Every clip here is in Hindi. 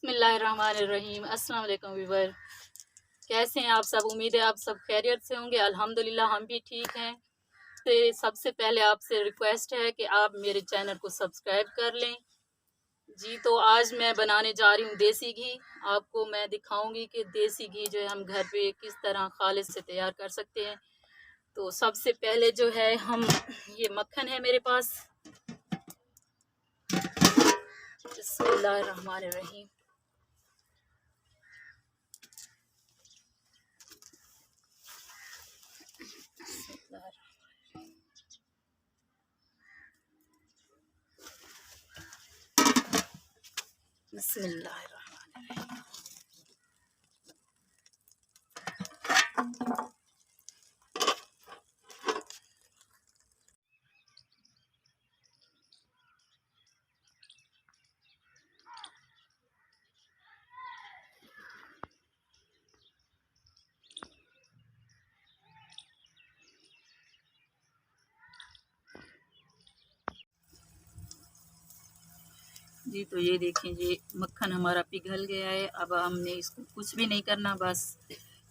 बिस्मिल्लाहिर्रहमानिर्रहीम। अस्सलाम वालेकुम व्यूअर, कैसे हैं आप सब? उम्मीद है आप सब खैरियत से होंगे। अल्हम्दुलिल्लाह हम भी ठीक हैं। तो सबसे पहले आपसे रिक्वेस्ट है कि आप मेरे चैनल को सब्सक्राइब कर लें। जी, तो आज मैं बनाने जा रही हूँ देसी घी। आपको मैं दिखाऊंगी कि देसी घी जो है हम घर पे किस तरह खालिस से तैयार कर सकते हैं। तो सबसे पहले जो है हम ये मक्खन है मेरे पास। बिस्मिल्लाहिर्रहमानिर्रहीम। बिस्मिल्लाहिर्रहमानिर्रहीम। जी, तो ये देखें, ये मक्खन हमारा पिघल गया है। अब हमने इसको कुछ भी नहीं करना, बस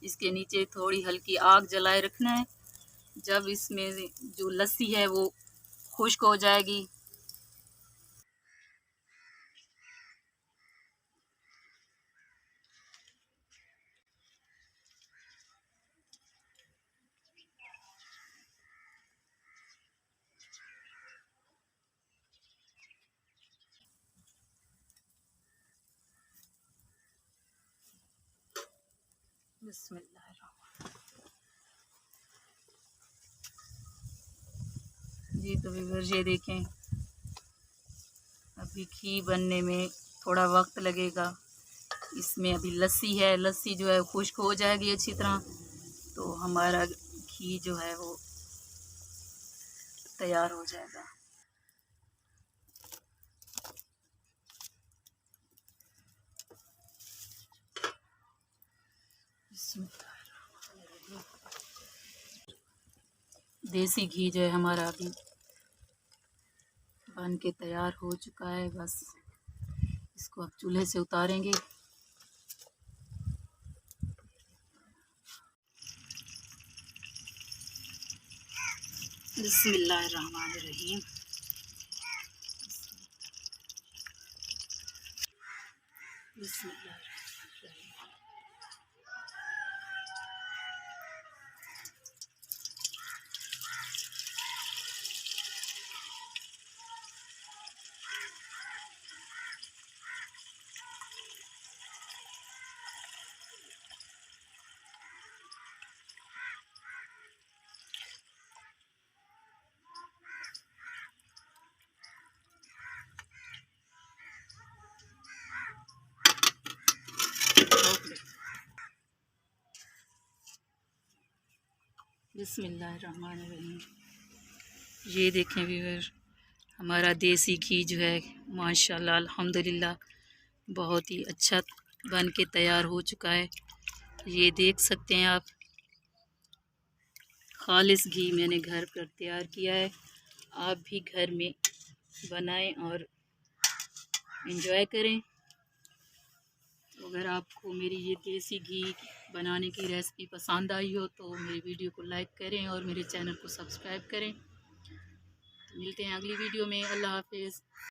इसके नीचे थोड़ी हल्की आग जलाए रखना है। जब इसमें जो लस्सी है वो खुश्क हो जाएगी, बिस्मिल्लाह। जी, तो व्यूअर्स ये देखें, अभी घी बनने में थोड़ा वक्त लगेगा। इसमें अभी लस्सी है, लस्सी जो है खुश्क हो जाएगी अच्छी तरह, तो हमारा घी जो है वो तैयार हो जाएगा। देसी घी जो है हमारा अभी बन के तैयार हो चुका है। बस इसको अब चूल्हे से उतारेंगे। बिस्मिल्लाहिर्रहमानिर्रहीम। बिस्मिल्लाहिर्रहमानिर्रहीम। बिस्मिल्लाहिर्रहमानिर्रहीम। ये देखें व्यूअर, हमारा देसी घी जो है माशाल्लाह अल्हम्दुलिल्लाह बहुत ही अच्छा बन के तैयार हो चुका है। ये देख सकते हैं आप, खालिस घी मैंने घर पर तैयार किया है। आप भी घर में बनाएं और एंजॉय करें। तो अगर आपको मेरी ये देसी घी बनाने की रेसिपी पसंद आई हो तो मेरी वीडियो को लाइक करें और मेरे चैनल को सब्सक्राइब करें। तो मिलते हैं अगली वीडियो में। अल्लाह हाफिज़।